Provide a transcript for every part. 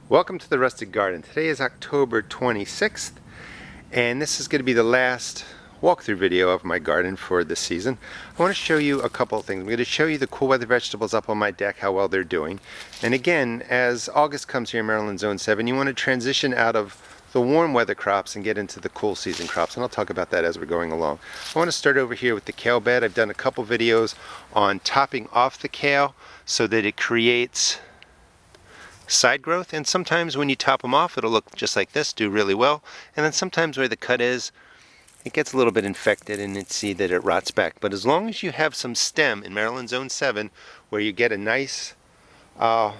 Welcome to the Rustic Garden. Today is October 26th, and this is going to be the last walkthrough video of my garden for this season. I want to show you a couple of things. I'm going to show you the cool weather vegetables up on my deck, how well they're doing. And again, as August comes here in Maryland Zone 7, you want to transition out of the warm weather crops and get into the cool season crops, and I'll talk about that as we're going along. I want to start over here with the kale bed. I've done a couple videos on topping off the kale so that it creates side growth, and sometimes when you top them off it'll look just like this, do really well, and then sometimes where the cut is it gets a little bit infected and it's see that it rots back. But as long as you have some stem in Maryland Zone 7 where you get a nice not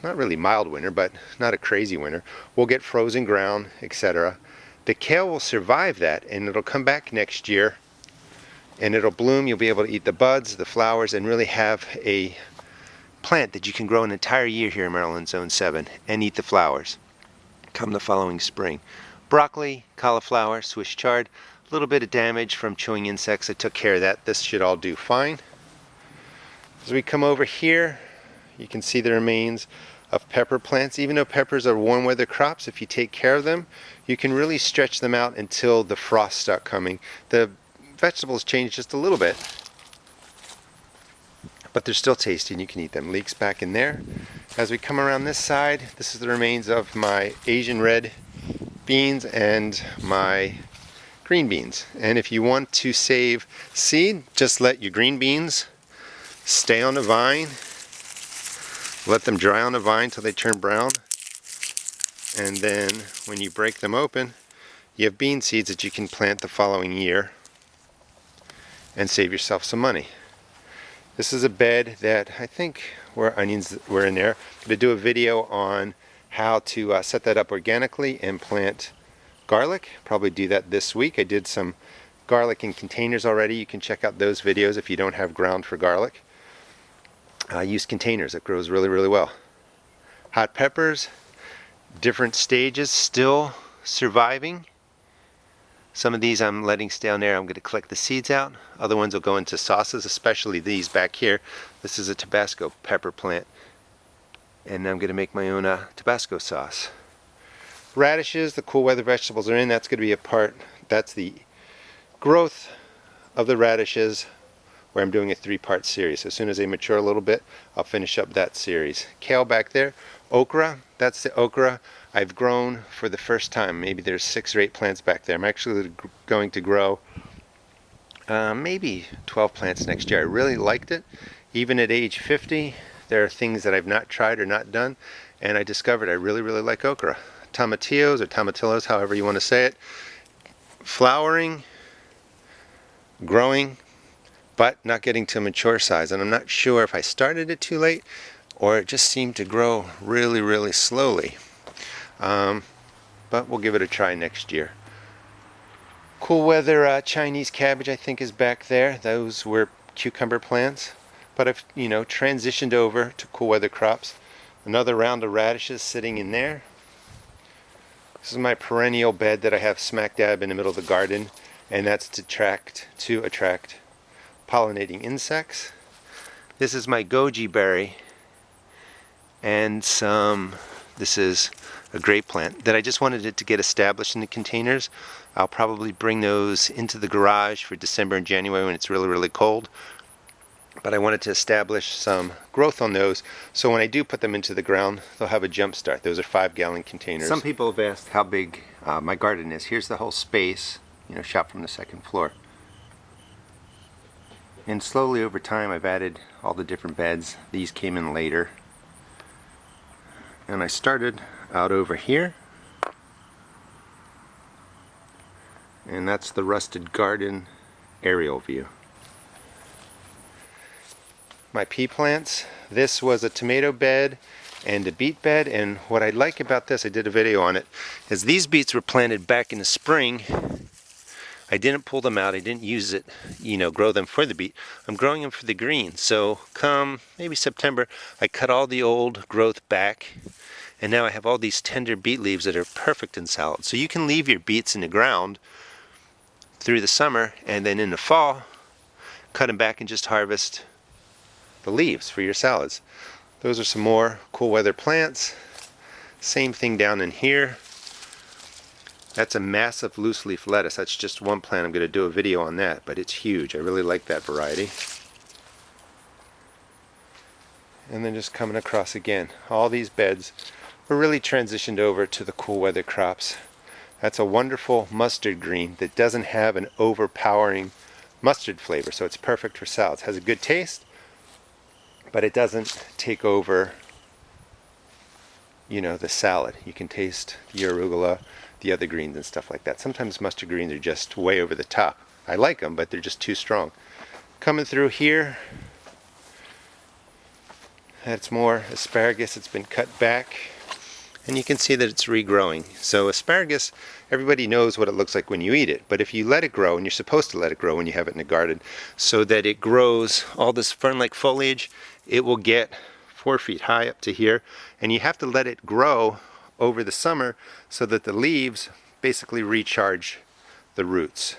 really mild winter, but not a crazy winter, we'll get frozen ground, etc. The kale will survive that and it'll come back next year and it'll bloom. You'll be able to eat the buds, the flowers, and really have a plant that you can grow an entire year here in Maryland Zone 7 and eat the flowers come the following spring. Broccoli, cauliflower, Swiss chard, a little bit of damage from chewing insects. I took care of that. This should all do fine. As we come over here, you can see the remains of pepper plants. Even though peppers are warm weather crops, if you take care of them, you can really stretch them out until the frosts start coming. The vegetables change just a little bit, but they're still tasty and you can eat them. Leeks back in there. As we come around this side, this is the remains of my Asian red beans and my green beans. And if you want to save seed, just let your green beans stay on the vine. Let them dry on the vine till they turn brown. And then when you break them open, you have bean seeds that you can plant the following year and save yourself some money. This is a bed that I think where onions were in there. I'm going to do a video on how to set that up organically and plant garlic. Probably do that this week. I did some garlic in containers already. You can check out those videos if you don't have ground for garlic. Use containers. It grows really, really well. Hot peppers, different stages, still surviving. Some of these I'm letting stay on there. I'm going to collect the seeds out. Other ones will go into sauces, especially these back here. This is a Tabasco pepper plant, and I'm going to make my own Tabasco sauce. Radishes, the cool weather vegetables are in. That's going to be a part, that's the growth of the radishes where I'm doing a 3-part series. As soon as they mature a little bit, I'll finish up that series. Kale back there. Okra, that's the okra I've grown for the first time. Maybe there's 6 or 8 plants back there. I'm actually going to grow maybe 12 plants next year. I really liked it. Even at age 50, there are things that I've not tried or not done, and I discovered I really, really like okra. Tomatillos or tomatillos, however you want to say it. Flowering, growing, but not getting to a mature size. And I'm not sure if I started it too late or it just seemed to grow really, really slowly. But we'll give it a try next year. Cool weather Chinese cabbage I think is back there. Those were cucumber plants. But I've transitioned over to cool weather crops. Another round of radishes sitting in there. This is my perennial bed that I have smack dab in the middle of the garden, and that's to attract pollinating insects. This is my goji berry and this is a grape plant that I just wanted it to get established in the containers. I'll probably bring those into the garage for December and January when it's really, really cold. But I wanted to establish some growth on those, so when I do put them into the ground, they'll have a jump start. Those are 5-gallon containers. Some people have asked how big my garden is. Here's the whole space, shot from the second floor. And slowly over time I've added all the different beds. These came in later. And I started out over here. And that's the Rusted Garden aerial view. My pea plants. This was a tomato bed and a beet bed, and what I like about this, I did a video on it, is these beets were planted back in the spring. I didn't pull them out, I didn't use it, grow them for the beet. I'm growing them for the green. So come maybe September, I cut all the old growth back, and now I have all these tender beet leaves that are perfect in salad. So you can leave your beets in the ground through the summer, and then in the fall, cut them back and just harvest the leaves for your salads. Those are some more cool weather plants. Same thing down in here. That's a massive loose leaf lettuce. That's just one plant. I'm going to do a video on that, but it's huge. I really like that variety. And then just coming across again, all these beds were really transitioned over to the cool weather crops. That's a wonderful mustard green that doesn't have an overpowering mustard flavor, so it's perfect for salads. It has a good taste, but it doesn't take over, you know, the salad. You can taste the arugula, the other greens and stuff like that. Sometimes mustard greens are just way over the top. I like them, but they're just too strong. Coming through here, that's more asparagus. It's been cut back, and you can see that it's regrowing. So asparagus, everybody knows what it looks like when you eat it, but if you let it grow, and you're supposed to let it grow when you have it in the garden, so that it grows all this fern-like foliage, it will get 4 feet high up to here, and you have to let it grow over the summer so that the leaves basically recharge the roots,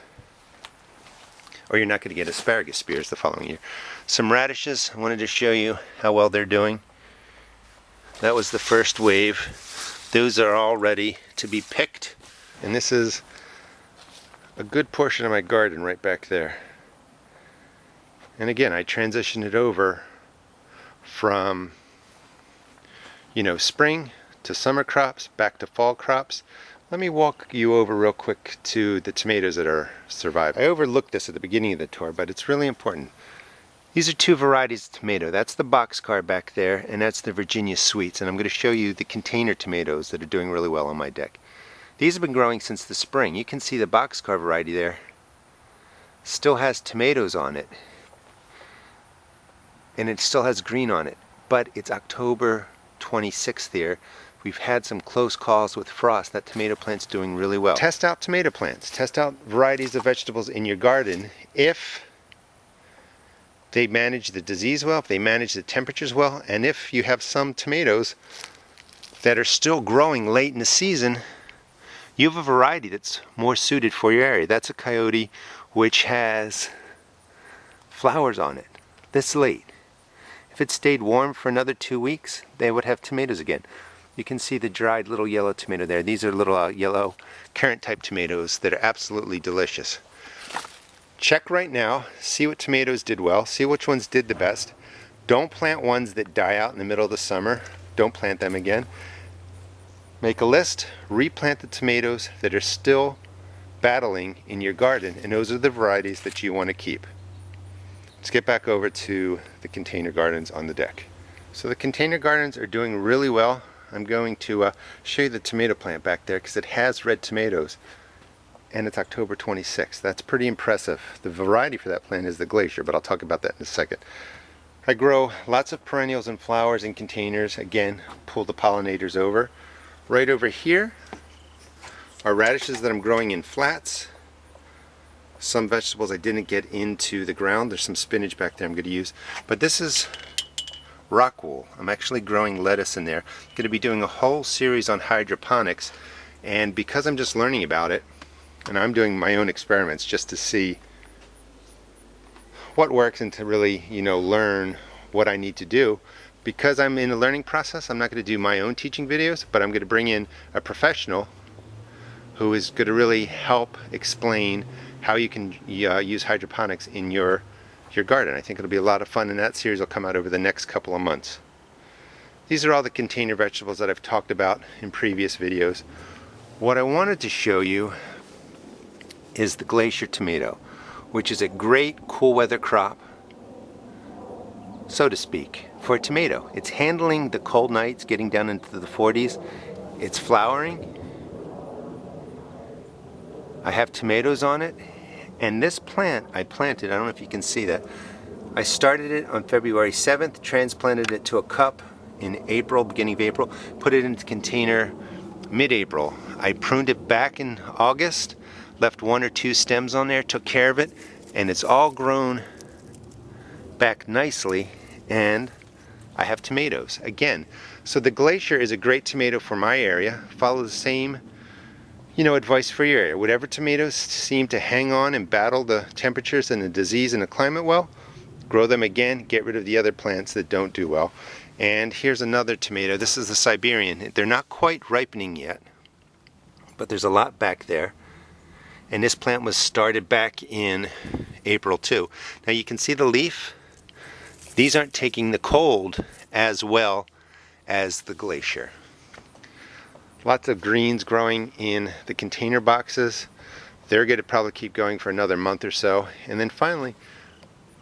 or you're not going to get asparagus spears the following year. Some radishes, I wanted to show you how well they're doing. That was the first wave. Those are all ready to be picked, and this is a good portion of my garden right back there. And again, I transitioned it over from, you know, spring to summer crops, back to fall crops. Let me walk you over real quick to the tomatoes that are surviving. I overlooked this at the beginning of the tour, but it's really important. These are 2 varieties of tomato. That's the boxcar back there, and that's the Virginia Sweets. And I'm going to show you the container tomatoes that are doing really well on my deck. These have been growing since the spring. You can see the boxcar variety there still has tomatoes on it, and it still has green on it, but it's October 26th here. We've had some close calls with frost. That tomato plant's doing really well. Test out tomato plants. Test out varieties of vegetables in your garden if they manage the disease well, if they manage the temperatures well, and if you have some tomatoes that are still growing late in the season, you have a variety that's more suited for your area. That's a coyote which has flowers on it this late. If it stayed warm for another 2 weeks, they would have tomatoes again. You can see the dried little yellow tomato there. These are little yellow carrot type tomatoes that are absolutely delicious. Check right now, see what tomatoes did well, see which ones did the best. Don't plant ones that die out in the middle of the summer. Don't plant them again. Make a list, replant the tomatoes that are still battling in your garden, and those are the varieties that you want to keep. Let's get back over to the container gardens on the deck. So the container gardens are doing really well. I'm going to show you the tomato plant back there because it has red tomatoes, and it's October 26th. That's pretty impressive. The variety for that plant is the Glacier, but I'll talk about that in a second. I grow lots of perennials and flowers in containers. Again, pull the pollinators over. Right over here are radishes that I'm growing in flats. Some vegetables I didn't get into the ground. There's some spinach back there I'm going to use. But this is rock wool. I'm actually growing lettuce in there. I'm going to be doing a whole series on hydroponics, and because I'm just learning about it, and I'm doing my own experiments just to see what works and to really, you know, learn what I need to do. Because I'm in a learning process, I'm not going to do my own teaching videos, but I'm going to bring in a professional who is going to really help explain how you can use hydroponics in your garden. I think it'll be a lot of fun, and that series will come out over the next couple of months. These are all the container vegetables that I've talked about in previous videos. What I wanted to show you is the Glacier tomato, which is a great cool weather crop, so to speak, for a tomato. It's handling the cold nights, getting down into the 40s. It's flowering. I have tomatoes on it, and this plant I planted, I don't know if you can see that, I started it on February 7th, transplanted it to a cup in April, beginning of April, put it into the container mid-April. I pruned it back in August, left 1 or 2 stems on there, took care of it, and it's all grown back nicely, and I have tomatoes again. So the Glacier is a great tomato for my area. Follow the same, you know, advice for your area. Whatever tomatoes seem to hang on and battle the temperatures and the disease and the climate well, grow them again, get rid of the other plants that don't do well. And here's another tomato. This is the Siberian. They're not quite ripening yet, but there's a lot back there. And this plant was started back in April too. Now you can see the leaf. These aren't taking the cold as well as the glacier. Lots of greens growing in the container boxes. They're going to probably keep going for another month or so. And then finally,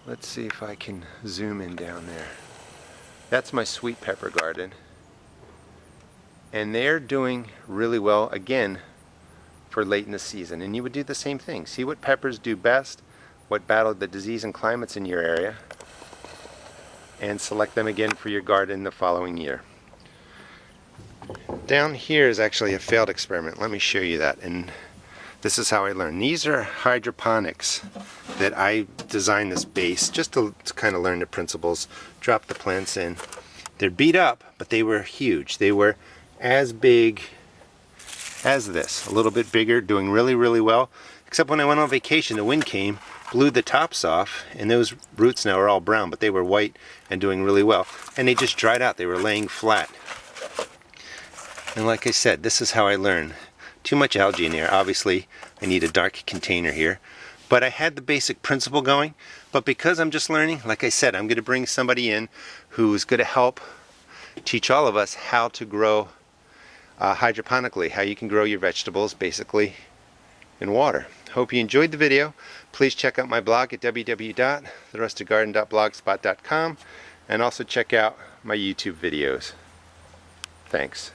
let's see if I can zoom in down there. That's my sweet pepper garden. And they're doing really well again for late in the season. And you would do the same thing. See what peppers do best, what battle the disease and climates in your area, and select them again for your garden the following year. Down here is actually a failed experiment. Let me show you that. And this is how I learned. These are hydroponics that I designed this base just to kind of learn the principles, drop the plants in. They're beat up, but they were huge. They were as big as this, a little bit bigger, doing really, really well. Except when I went on vacation, the wind came, blew the tops off, and those roots now are all brown, but they were white and doing really well. And they just dried out. They were laying flat. And like I said, this is how I learn. Too much algae in there. Obviously, I need a dark container here. But I had the basic principle going. But because I'm just learning, like I said, I'm going to bring somebody in who's going to help teach all of us how to grow hydroponically, how you can grow your vegetables basically in water. Hope you enjoyed the video. Please check out my blog at www.therustedgarden.blogspot.com and also check out my YouTube videos. Thanks.